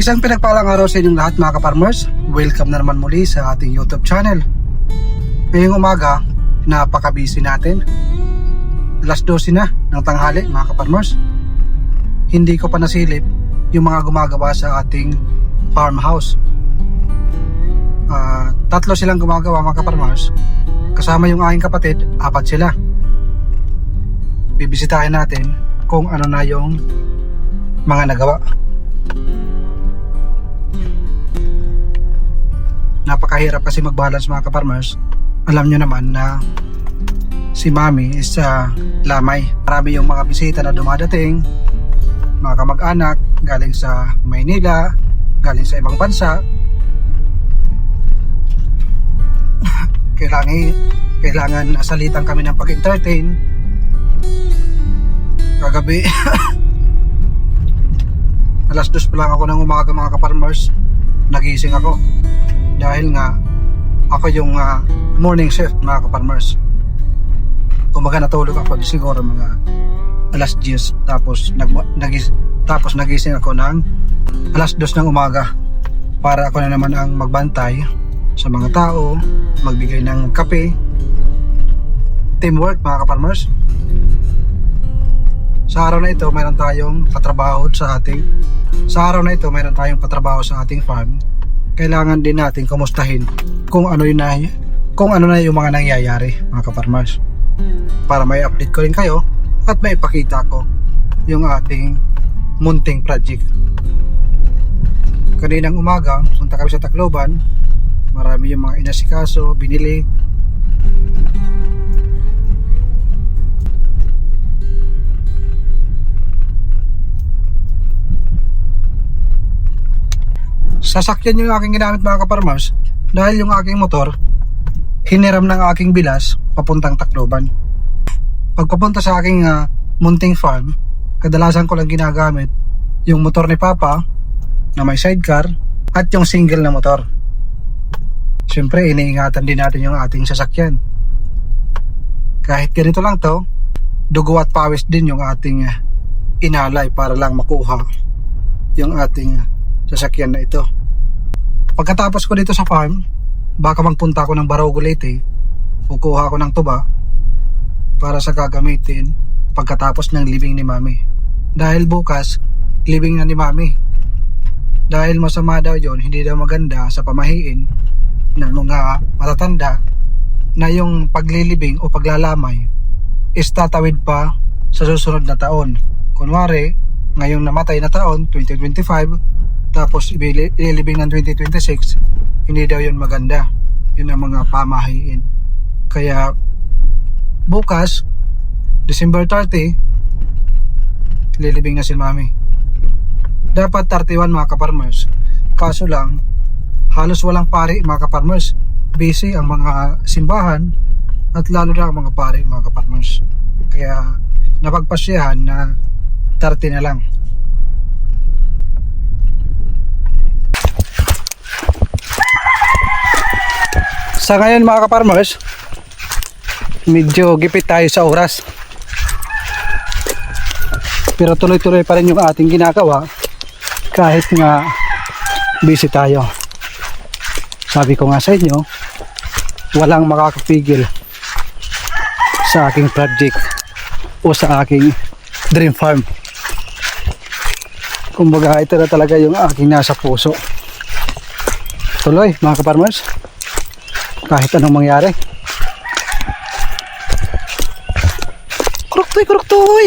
Isang pinagpalang araw sa inyong lahat mga ka-farmers. Welcome na naman muli sa ating YouTube channel. Ngayong umaga, napaka-busy natin. Alas 12 na ng tanghali mga ka-farmers. Hindi ko pa nasilip yung mga gumagawa sa ating farmhouse. Tatlo silang gumagawa mga ka-farmers. Kasama yung aking kapatid, 4 sila. Bibisitahin natin kung ano na yung mga nagawa. Napakahirap kasi mag-balance mga ka-farmers. Alam nyo naman na si Mami is lamay. Marami yung mga bisita na dumadating, mga kamag-anak galing sa Maynila, galing sa ibang bansa. Kailangan salitan kami ng pag-entertain. Kagabi alas 2 pa lang ako ng umaga mga ka-farmers, nagising ako dahil nga ako yung morning shift mga ka-farmers. Kumbaga natulog ako siguro mga alas 10 tapos nagising ako ng alas 2 ng umaga para ako na naman ang magbantay sa mga tao, magbigay ng kape. Teamwork mga ka-farmers. Sa araw na ito mayroon tayong patrabaho sa ating farm. Kailangan din natin kumustahin kung ano na yung mga nangyayari mga ka-farmers, para may update ko rin kayo at may ipakita ko yung ating munting project. Kaninang umaga punta kami sa Tacloban. Marami yung mga inasikaso, binili. Sasakyan yung aking ginamit mga ka-farmers dahil yung aking motor hiniram ng aking bilas papuntang Tacloban. Pagpapunta sa aking munting farm, kadalasan ko lang ginagamit yung motor ni Papa na may sidecar at yung single na motor. Siyempre iniingatan din natin yung ating sasakyan. Kahit ganito lang to, dugo at pawis din yung ating inalay para lang makuha yung ating sasakyan na ito. Pagkatapos ko dito sa farm, baka magpunta ako ng Barogo Leyte, kukuha ako ng tuba para sa gagamitin pagkatapos ng libing ni Mami. Dahil bukas, libing na ni Mami. Dahil masama daw yon, hindi daw maganda sa pamahiin ng mga matatanda na yung paglilibing o paglalamay is tatawid pa sa susunod na taon. Kunwari, ngayong namatay na taon, 2025, tapos ililibing ng 2026, hindi daw yun maganda. Yun ang mga pamahiin. Kaya bukas December 30 lilibing na si Mami. Dapat 31 mga ka-farmers, kaso lang halos walang pari mga ka-farmers. Busy ang mga simbahan at lalo na ang mga pari mga ka-farmers. Kaya napagpasyahan na 30 na lang. Sa ngayon mga ka-farmers, medyo gipit tayo sa oras, pero tuloy-tuloy pa rin yung ating ginagawa kahit nga busy tayo. Sabi ko nga sa inyo, walang makakapigil sa aking project o sa aking dream farm. Kumbaga ito na talaga yung aking nasa puso. Tuloy mga ka-farmers, kahit anong mangyari. Kuruktoy, kuruktoy!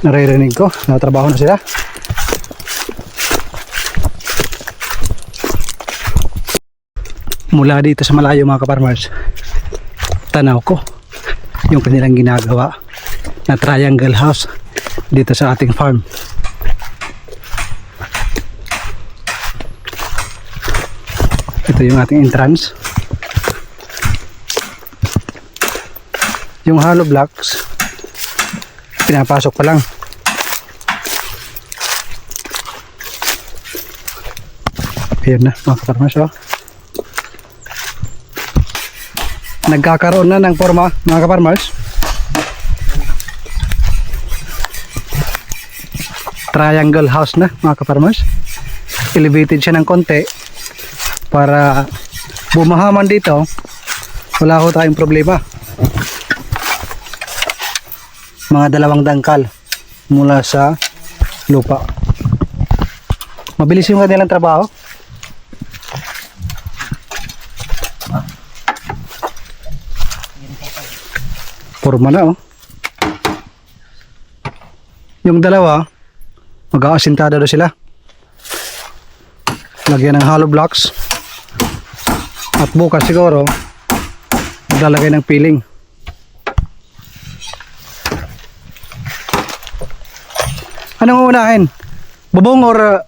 Naririnig ko, natrabaho na sila. Mula dito sa malayo mga ka-farmers, tanaw ko yung kanilang ginagawa na triangle house dito sa ating farm. Ito yung ating entrance. Yung hollow blocks pinapasok pa lang. Ayan na mga kaparmers, oh. Nagkakaroon na ng forma mga kaparmers. Triangle house na mga kaparmers. Elevated siya ng konti para bumahaman dito, wala ko tayong problema. Mga 2 dangkal mula sa lupa. Mabilis yung kanilang trabaho. Forma na, oh. Yung dalawa, mag-aasintada daw sila. Lagyan ng hollow blocks. At bukas siguro, maglalagay ng peeling. Anong unahin? Bubong or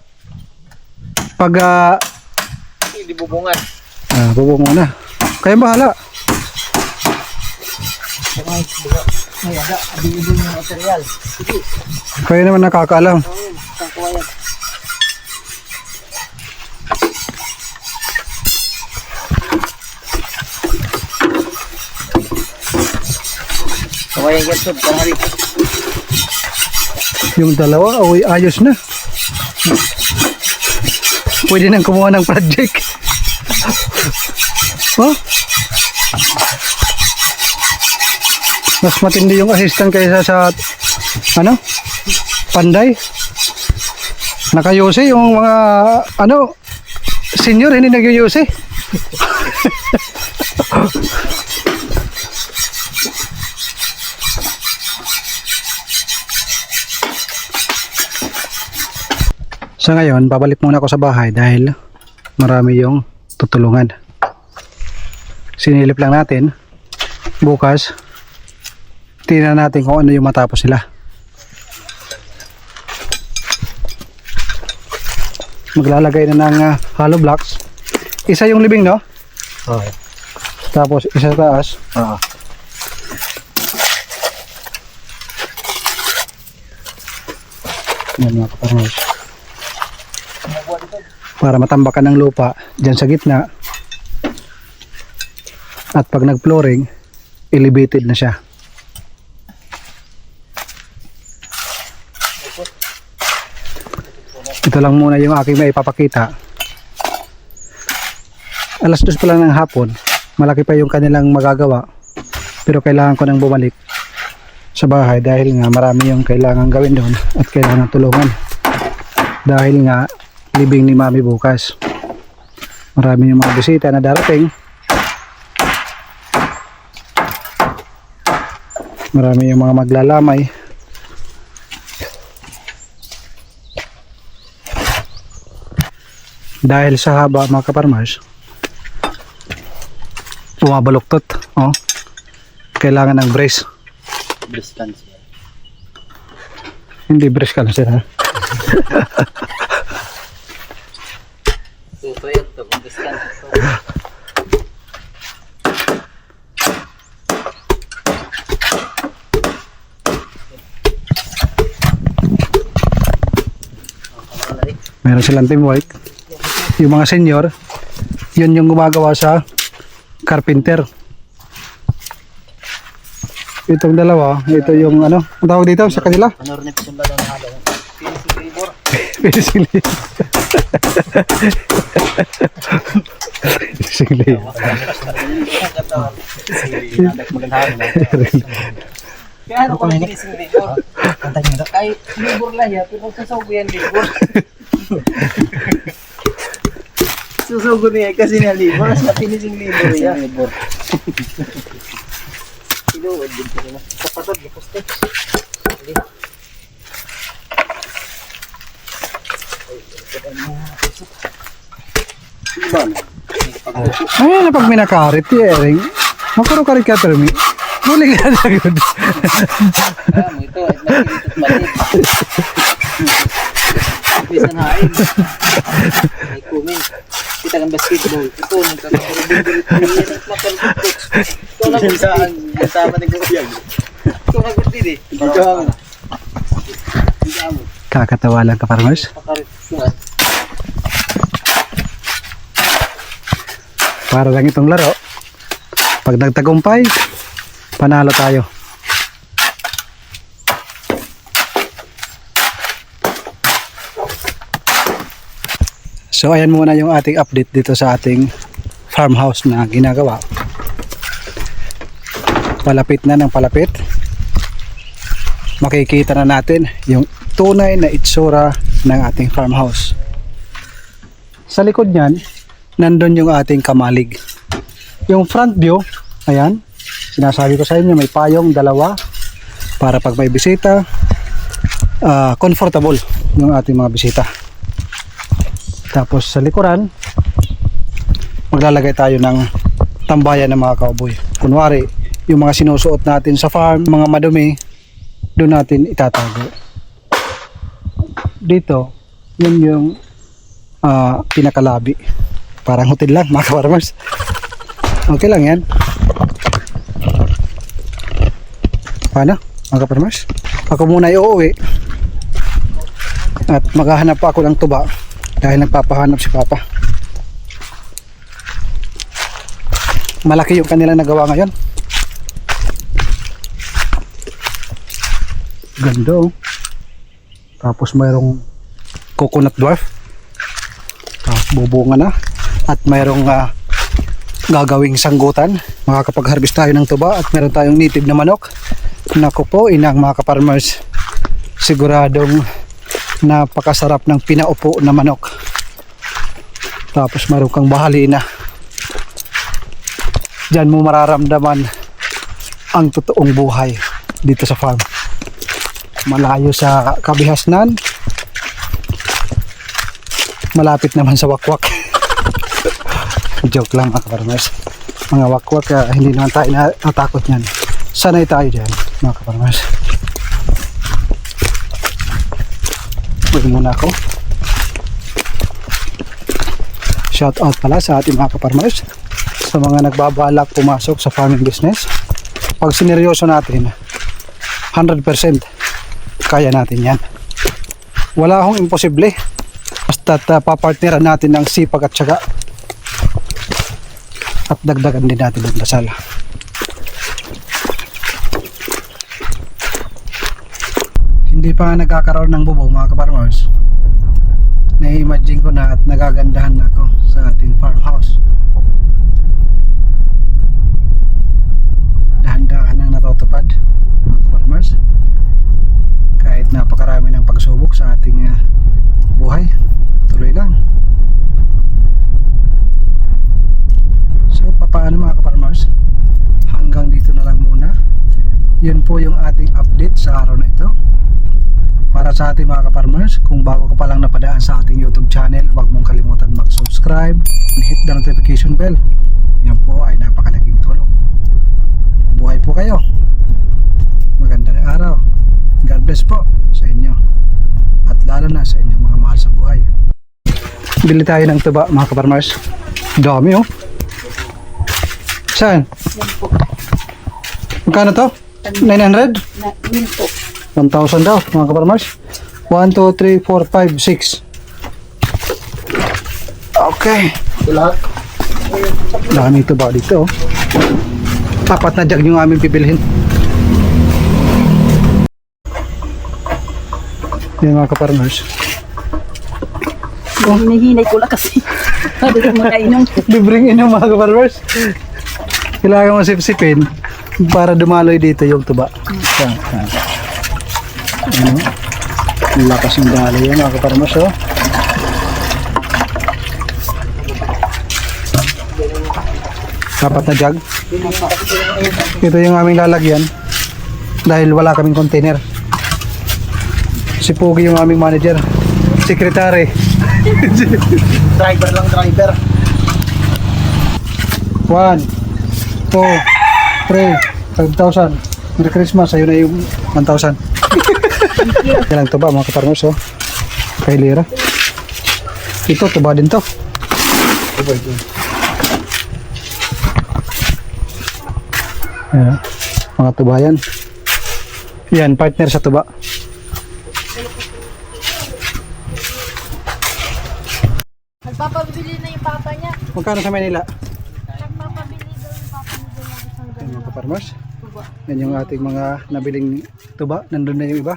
pag Hindi bubungan. bubong muna. Kaya bahala. May ada, available yung material. Kaya naman nakakaalam. Kakuwayan. Kawayan yan sub, parang Yung dalawa, uy, ayos na. Pwede nang kumuha ng project. Oh? Mas matindi yung assistant kaysa sa ano? Panday. Nakayose yung mga ano, senior hindi nagyuyose. Sa ngayon, babalik muna ako sa bahay dahil marami yung tutulungan. Sinilip lang natin. Bukas, tingnan natin kung ano yung matapos nila. Maglalagay na ng hollow blocks. Isa yung libing, no? Oo. Tapos isa sa taas. Oo. Yan mga kaparmers. Para matambakan ng lupa dyan sa gitna. At pag nag-flooring, elevated na siya. Ito lang muna yung aking maipapakita. Alas 2 pa lang ng hapon, malaki pa yung kanilang magagawa, pero kailangan ko nang bumalik sa bahay dahil nga marami yung kailangan gawin doon at kailangan tulungan dahil nga libing ni mami bukas. Marami yung mga bisita na darating, marami yung mga maglalamay. Dahil sa haba mga kaparmers, bumabaluktot, oh. Kailangan ng brace. Brace can siya. Hindi brace ka na sila. Tutoy ito, kung brace can siya. Meron silang teamwork. Yung mga senior, yun yung gumagawa sa carpenter. Itong dalawa, ito yung ano, ang tawag dito sa kanila? Honor ni Pisimba lang halo. Finishing labor. Finishing labor. Finishing labor. Kaya ano kung finishing labor? Kahit labor lang yan, pero sasawgo yan labor. Susugo niya kasi niya labor, sa finishing labor yan. Inuod din ko na. Kapatod, bukuste. Ay, na pag minakarit, yering. Makuro-karit ka, Termi. Muling na agad. Ito, nagkilitot malit. Bisan hain. May kumin. Kita kang basketball. Ito, nagkakaroon din. Ito lang kung saan. Kasama ng gawiyag. Ito lang kung din eh. Ito ang. Kakatawa lang ka, farmers. Pakarituan. Para lang itong laro. Pag nagtagumpay, panalo tayo. So ayan muna yung ating update dito sa ating farmhouse na ginagawa. Palapit na ng palapit. Makikita na natin yung tunay na itsura ng ating farmhouse. Sa likod niyan, nandun yung ating kamalig. Yung front view, ayan, sinasabi ko sa inyo, may payong dalawa para pag may bisita, comfortable yung ating mga bisita. Tapos sa likuran, maglalagay tayo ng tambayan ng mga cowboy. Kunwari, yung mga sinusuot natin sa farm, mga madumi, doon natin itatago. Dito, yun yung pinakalabi. Parang hotel lang, mga farmers. Okay lang yan. Paano, mga farmers? Ako muna uuwi at maghahanap ako ng tuba dahil nagpapahanap si Papa. Malaki yung kanilang nagawa ngayon. Ganda oh. Tapos mayroong coconut dwarf. Tapos bubunga na. At mayroong gagawing sanggutan. Makakapag-harvest tayo ng tuba at meron tayong native na manok. Naku po, inang mga kaparmers. Siguradong napakasarap ng pinaupo na manok. Tapos mayroon kang bahali na. Diyan mo mararamdaman ang totoong buhay dito sa farm. Malayo sa kabihasnan, malapit naman sa wakwak. Joke lang mga kaparmers. Mga wakwak, hindi naman tayo natakot yan. Sanay tayo dyan mga kaparmers. Uwi muna ako. Shout out pala sa ating mga kaparmers, sa mga nagbabalak pumasok sa farming business. Pag sineryoso natin, 100% kaya natin yan. Wala akong imposible. Basta't papartneran natin ng sipag at syaga. At dagdagan din natin ang dasal. Hindi pa nagkakaroon ng bubo mga kaparmers. Na-imagine ko na at nagagandahan na ako sa ating farmhouse. Dahan-dahan ang natutupad mga kaparmers. Kahit napakarami ng pagsubok sa ating buhay, tuloy lang. So paano mga kaparmers, hanggang dito na lang muna. Yun po yung ating update sa araw na ito. Para sa ating mga kaparmers, kung bago ka pa lang napadaan sa ating YouTube channel, huwag mong kalimutan mag-subscribe and hit the notification bell. Yan po ay napakalaking tulong. Buhay po kayo. Magandang araw. God bless po sa inyo. At lalo na sa inyong mga mahal sa buhay. Bili tayo ng tuba mga kaparmers. Dami oh. Saan? Magkano to? 900? 1,000 daw mga kaparmers. 1, 2, 3, 4, 5, 6. Okay. Dami tuba dito oh. 4 na jug yung aming pibilhin. Yan mga kaparmers. Hinihinay ko lang kasi. Sabi ko makainom. Libreng inom mga kaparmers. Kailangan mo sipsipin para dumaloy dito yung tuba. Ano? Ang lakas ng daloy yan mga kaparmers oh. Dapat na jug. Ito yung aming lalagyan dahil wala kaming container. Si Pogi yung aming manager, secretary. Driver lang, driver. 1, 2, 3, 5,000. Merry Christmas, ayun na yung 1,000. Yan lang ito ba mga kaparmers oh. Kay Lira. Ito, tuba din to. Ayan, mga tuba yan. Yan, partner sa tuba. Nagpapabili na yung papa niya. Magkano sa Manila? Mga kaparmers. Yan yung ating mga nabiling tuba. Nandun na yung iba.